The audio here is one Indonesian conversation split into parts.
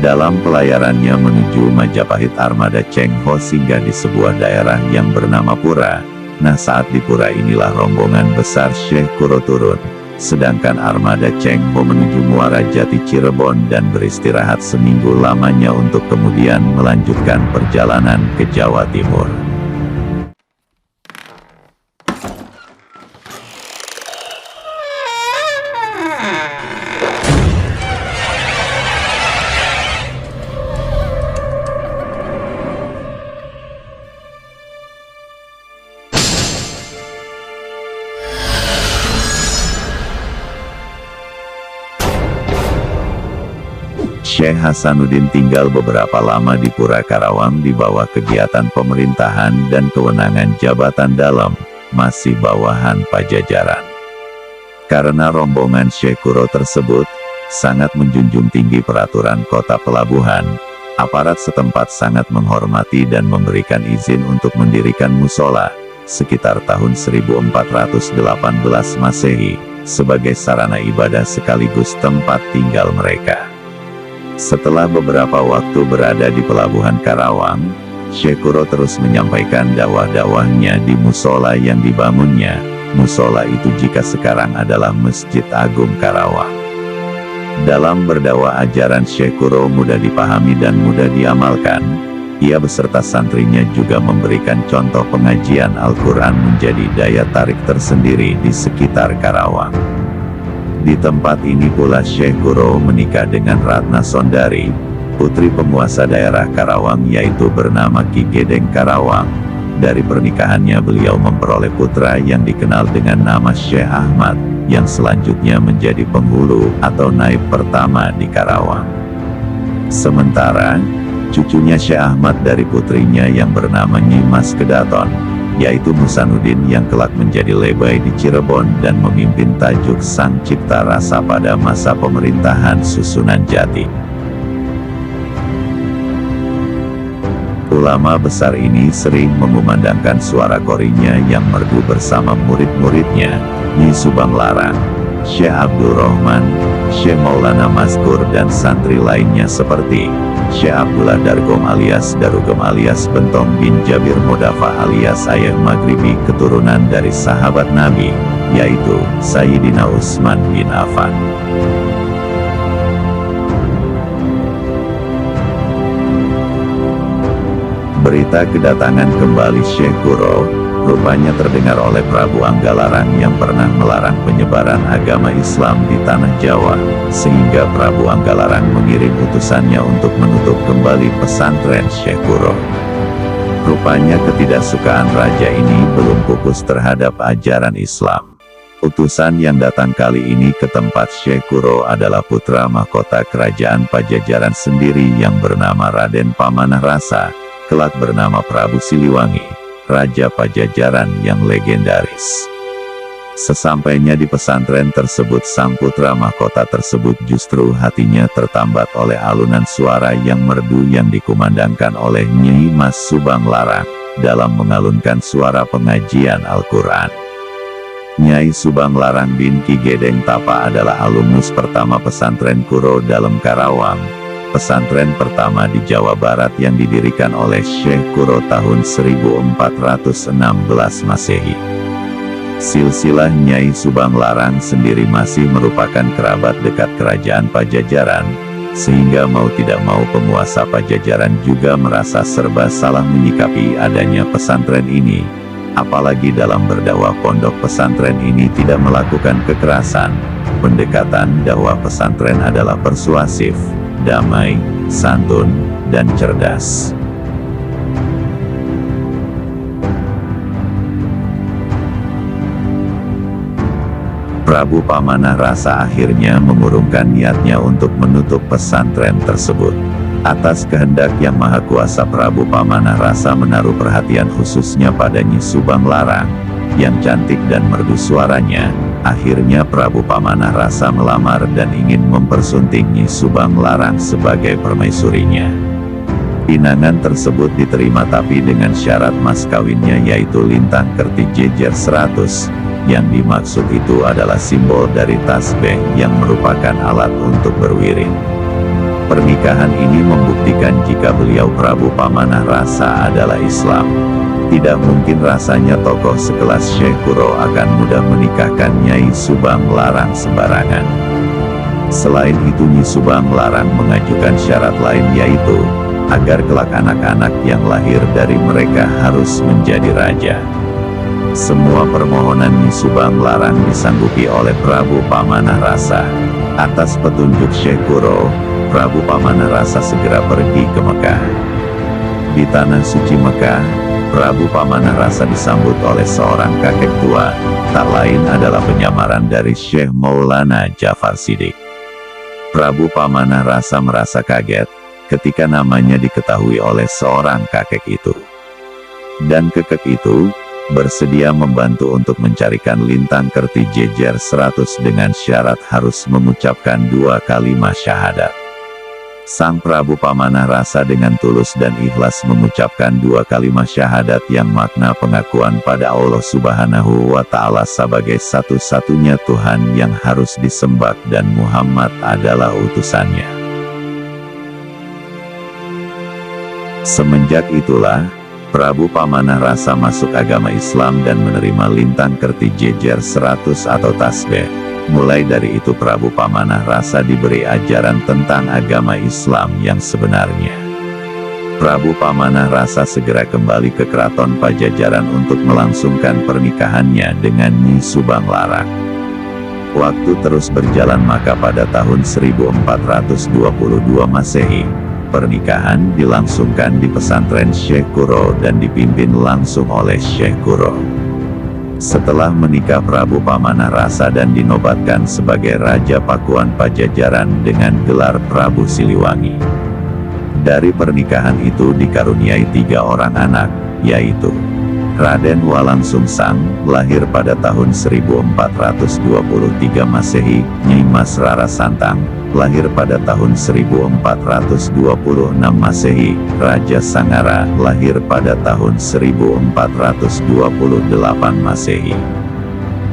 Dalam pelayarannya menuju Majapahit, armada Cheng Ho singgah di sebuah daerah yang bernama Pura. Nah, saat di Pura inilah rombongan besar Syekh Kuro turun, sedangkan armada Cheng Ho menuju Muara Jati Cirebon dan beristirahat seminggu lamanya untuk kemudian melanjutkan perjalanan ke Jawa Timur. Syekh Hasanuddin tinggal beberapa lama di Pura Karawang di bawah kegiatan pemerintahan dan kewenangan jabatan dalam, masih bawahan Pajajaran. Karena rombongan Syekh Kuro tersebut sangat menjunjung tinggi peraturan kota pelabuhan, aparat setempat sangat menghormati dan memberikan izin untuk mendirikan musola, sekitar tahun 1418 Masehi, sebagai sarana ibadah sekaligus tempat tinggal mereka. Setelah beberapa waktu berada di pelabuhan Karawang, Syekh Kuro terus menyampaikan dakwah-dakwahnya di musola yang dibangunnya. Musola itu jika sekarang adalah Masjid Agung Karawang. Dalam berdakwah ajaran Syekh Kuro mudah dipahami dan mudah diamalkan. Ia beserta santrinya juga memberikan contoh pengajian Al-Quran menjadi daya tarik tersendiri di sekitar Karawang. Di tempat ini pula Syekh Kuro menikah dengan Ratna Sondari, putri penguasa daerah Karawang yaitu bernama Ki Gedeng Karawang. Dari pernikahannya beliau memperoleh putra yang dikenal dengan nama Syekh Ahmad, yang selanjutnya menjadi penghulu atau naib pertama di Karawang. Sementara, cucunya Syekh Ahmad dari putrinya yang bernama Nyi Mas Kedaton, yaitu Musanuddin yang kelak menjadi lebay di Cirebon dan memimpin tajuk Sang Cipta Rasa pada masa pemerintahan Susunan Jati. Ulama besar ini sering mengumandangkan suara qorinya yang merdu bersama murid-muridnya, Nyi Subang Larang, Syekh Abdul Rahman, Syekh Maulana Mazkur dan santri lainnya seperti Syekh Abdullah Dargom alias Darugem alias Bentong bin Jabir Modafa alias Ayah Maghribi, keturunan dari sahabat Nabi, yaitu Sayyidina Utsman bin Affan. Berita kedatangan kembali Syekh Kuro rupanya terdengar oleh Prabu Anggalarang yang pernah melarang penyebaran agama Islam di tanah Jawa, sehingga Prabu Anggalarang mengirim utusannya untuk menutup kembali pesantren Syekh Kuro. Rupanya ketidaksukaan raja ini belum pupus terhadap ajaran Islam. Utusan yang datang kali ini ke tempat Syekh Kuro adalah putra mahkota kerajaan Pajajaran sendiri yang bernama Raden Pamanah Rasa, kelak bernama Prabu Siliwangi, Raja Pajajaran yang legendaris. Sesampainya di pesantren tersebut, sang putra mahkota tersebut justru hatinya tertambat oleh alunan suara yang merdu yang dikumandangkan oleh Nyi Mas Subang Larang, dalam mengalunkan suara pengajian Al-Quran. Nyai Subang Larang bin Ki Gedeng Tapa adalah alumnus pertama pesantren Kuro dalam Karawang, pesantren pertama di Jawa Barat yang didirikan oleh Syekh Kuro tahun 1416 Masehi. Silsilah Nyai Subang Larang sendiri masih merupakan kerabat dekat kerajaan Pajajaran, sehingga mau tidak mau penguasa Pajajaran juga merasa serba salah menyikapi adanya pesantren ini. Apalagi dalam berdakwah pondok pesantren ini tidak melakukan kekerasan. Pendekatan dakwah pesantren adalah persuasif, damai, santun, dan cerdas. Prabu Pamanah Rasa akhirnya mengurungkan niatnya untuk menutup pesantren tersebut. Atas kehendak yang maha kuasa, Prabu Pamanah Rasa menaruh perhatian khususnya pada Nyi Subang Larang, yang cantik dan merdu suaranya. Akhirnya Prabu Pamanah Rasa melamar dan ingin mempersunting Nyi Subang Larang sebagai permaisurinya. Pinangan tersebut diterima tapi dengan syarat mas kawinnya yaitu lintang kerti jejer 100, yang dimaksud itu adalah simbol dari tasbih yang merupakan alat untuk berwirid. Pernikahan ini membuktikan jika beliau Prabu Pamanah Rasa adalah Islam. Tidak mungkin rasanya tokoh sekelas Syekh Kuro akan mudah menikahkan Nyai Subang Larang sembarangan. Selain itu Nyi Subang Larang mengajukan syarat lain, yaitu agar kelak anak-anak yang lahir dari mereka harus menjadi raja. Semua permohonan Nyi Subang Larang disanggupi oleh Prabu Pamanah Rasa. Atas petunjuk Syekh Kuro, Prabu Pamanah Rasa segera pergi ke Mekah. Di tanah suci Mekah, Prabu Pamanah Rasa disambut oleh seorang kakek tua, tak lain adalah penyamaran dari Syekh Maulana Jafar Siddiq. Prabu Pamanah Rasa merasa kaget ketika namanya diketahui oleh seorang kakek itu. Dan kakek itu bersedia membantu untuk mencarikan Lintang Kertijejer 100 dengan syarat harus mengucapkan 2 kalimat syahadat. Sang Prabu Pamanah Rasa dengan tulus dan ikhlas mengucapkan 2 kalimat syahadat yang makna pengakuan pada Allah Subhanahu wa Ta'ala sebagai satu-satunya Tuhan yang harus disembah dan Muhammad adalah utusannya. Semenjak itulah Prabu Pamanah Rasa masuk agama Islam dan menerima Lintang Kertijejer 100 atau tasbih. Mulai dari itu Prabu Pamanah Rasa diberi ajaran tentang agama Islam yang sebenarnya. Prabu Pamanah Rasa segera kembali ke Keraton Pajajaran untuk melangsungkan pernikahannya dengan Nyi Subang Larang. Waktu terus berjalan, maka pada tahun 1422 Masehi, pernikahan dilangsungkan di pesantren Syekh Kuro dan dipimpin langsung oleh Syekh Kuro. Setelah menikah Prabu Pamanah Rasa dan dinobatkan sebagai Raja Pakuan Pajajaran dengan gelar Prabu Siliwangi. Dari pernikahan itu dikaruniai 3 orang anak, yaitu Raden Walang Sungsang, lahir pada tahun 1423 Masehi, Nyai Mas Rara Santang, lahir pada tahun 1426 Masehi, Raja Sangara, lahir pada tahun 1428 Masehi.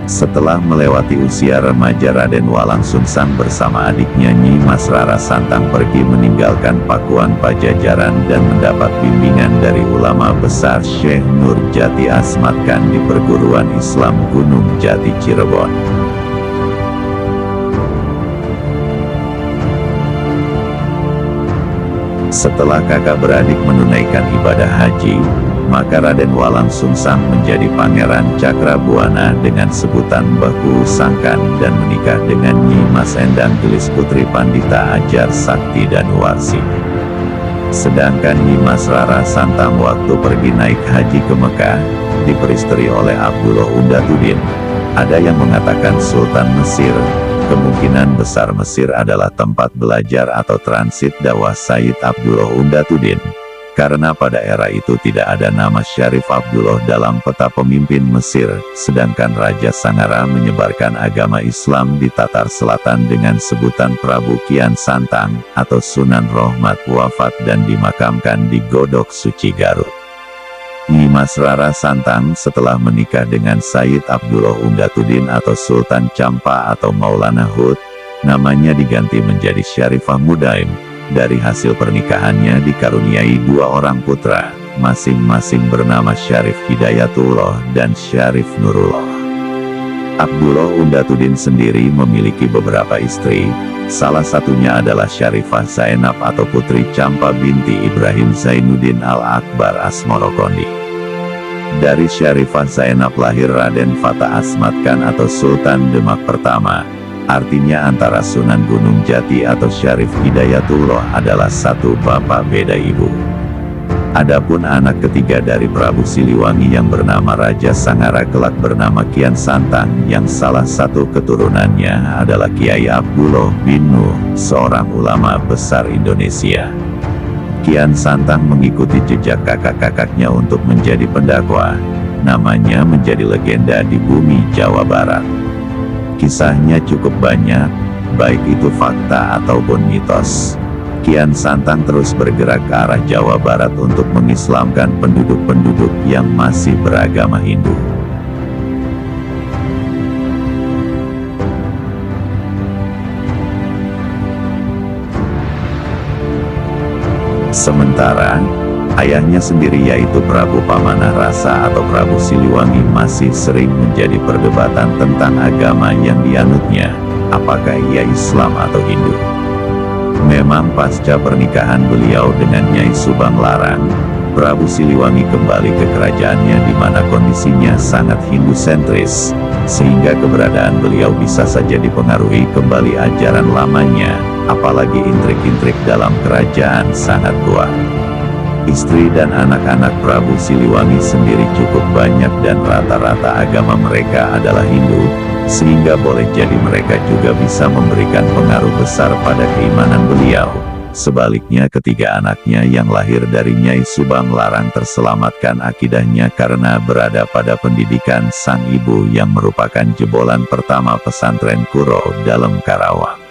Setelah melewati usia remaja, Raden Walang Sungsang bersama adiknya Nyi Mas Rara Santang pergi meninggalkan Pakuan Pajajaran dan mendapat bimbingan dari ulama besar Syekh Nurjati Asmat Khan di perguruan Islam Gunung Jati Cirebon. Setelah kakak beradik menunaikan ibadah haji, maka Raden Walang Sungsang menjadi Pangeran Cakrabuana dengan sebutan Baku Sangkan dan menikah dengan Nyi Mas Endang Gelis putri Pandita Ajar Sakti dan Warsi. Sedangkan Nyi Mas Rara Santang waktu pergi naik haji ke Mekah, diperistri oleh Abdullah Undatuddin. Ada yang mengatakan Sultan Mesir. Kemungkinan besar Mesir adalah tempat belajar atau transit dakwah Sayyid Abdullah Undatuddin. Karena pada era itu tidak ada nama Syarif Abdullah dalam peta pemimpin Mesir, sedangkan Raja Sangara menyebarkan agama Islam di Tatar Selatan dengan sebutan Prabu Kian Santang, atau Sunan Rohmat, wafat dan dimakamkan di Godok Suci Garut. Nyi Mas Rara Santang setelah menikah dengan Sayyid Abdullah Undatuddin atau Sultan Campa atau Maulana Hud, namanya diganti menjadi Syarifah Mudaim. Dari hasil pernikahannya dikaruniai 2 orang putra, masing-masing bernama Syarif Hidayatullah dan Syarif Nurullah. Abdullah Undatuddin sendiri memiliki beberapa istri, salah satunya adalah Syarifah Zainab atau Putri Campa binti Ibrahim Zainuddin Al-Akbar Asmorokondi. Dari Syarifah Zainab lahir Raden Fatah Asmat Khan atau Sultan Demak pertama. Artinya antara Sunan Gunung Jati atau Syarif Hidayatullah adalah satu bapak beda ibu. Adapun anak ketiga dari Prabu Siliwangi yang bernama Raja Sangara kelak bernama Kian Santang, yang salah satu keturunannya adalah Kiai Abdullah bin Nuh, seorang ulama besar Indonesia. Kian Santang mengikuti jejak kakak-kakaknya untuk menjadi pendakwah. Namanya menjadi legenda di bumi Jawa Barat. Kisahnya cukup banyak, baik itu fakta ataupun mitos. Kian Santang terus bergerak ke arah Jawa Barat untuk mengislamkan penduduk-penduduk yang masih beragama Hindu. Sementara, ayahnya sendiri yaitu Prabu Pamanah Rasa atau Prabu Siliwangi masih sering menjadi perdebatan tentang agama yang dianutnya, apakah ia Islam atau Hindu. Memang pasca pernikahan beliau dengan Nyai Subang Larang, Prabu Siliwangi kembali ke kerajaannya di mana kondisinya sangat Hindu-sentris, sehingga keberadaan beliau bisa saja dipengaruhi kembali ajaran lamanya, apalagi intrik-intrik dalam kerajaan sangat kuat. Istri dan anak-anak Prabu Siliwangi sendiri cukup banyak dan rata-rata agama mereka adalah Hindu, sehingga boleh jadi mereka juga bisa memberikan pengaruh besar pada keimanan beliau. Sebaliknya ketiga anaknya yang lahir dari Nyai Subang Larang terselamatkan akidahnya karena berada pada pendidikan sang ibu yang merupakan jebolan pertama pesantren Kuro dalam Karawang.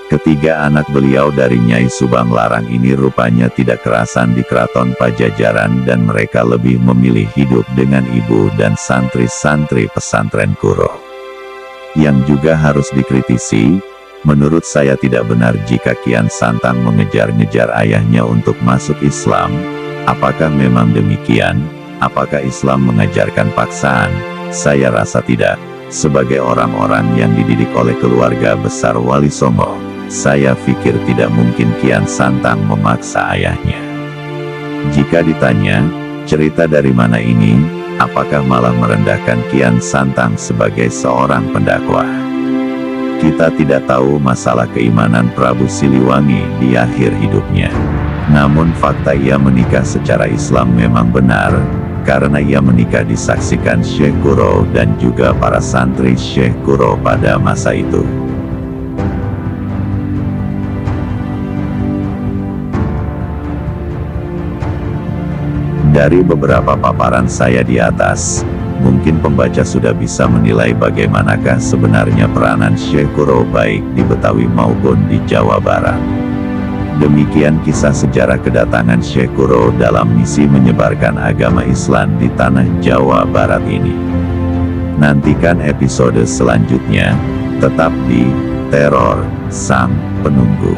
Ketiga anak beliau dari Nyai Subang Larang ini rupanya tidak kerasan di keraton Pajajaran dan mereka lebih memilih hidup dengan ibu dan santri-santri pesantren Kuro. Yang juga harus dikritisi, menurut saya tidak benar jika Kian Santang mengejar-ngejar ayahnya untuk masuk Islam. Apakah memang demikian? Apakah Islam mengajarkan paksaan? Saya rasa tidak. Sebagai orang-orang yang dididik oleh keluarga besar Wali Songo, saya pikir tidak mungkin Kian Santang memaksa ayahnya. Jika ditanya, cerita dari mana ini, apakah malah merendahkan Kian Santang sebagai seorang pendakwah? Kita tidak tahu masalah keimanan Prabu Siliwangi di akhir hidupnya. Namun fakta ia menikah secara Islam memang benar, karena ia menikah disaksikan Syekh Kuro dan juga para santri Syekh Kuro pada masa itu. Dari beberapa paparan saya di atas, mungkin pembaca sudah bisa menilai bagaimanakah sebenarnya peranan Syekh Kuro baik di Betawi maupun di Jawa Barat. Demikian kisah sejarah kedatangan Syekh Kuro dalam misi menyebarkan agama Islam di tanah Jawa Barat ini. Nantikan episode selanjutnya, tetap di Teror Sang Penunggu.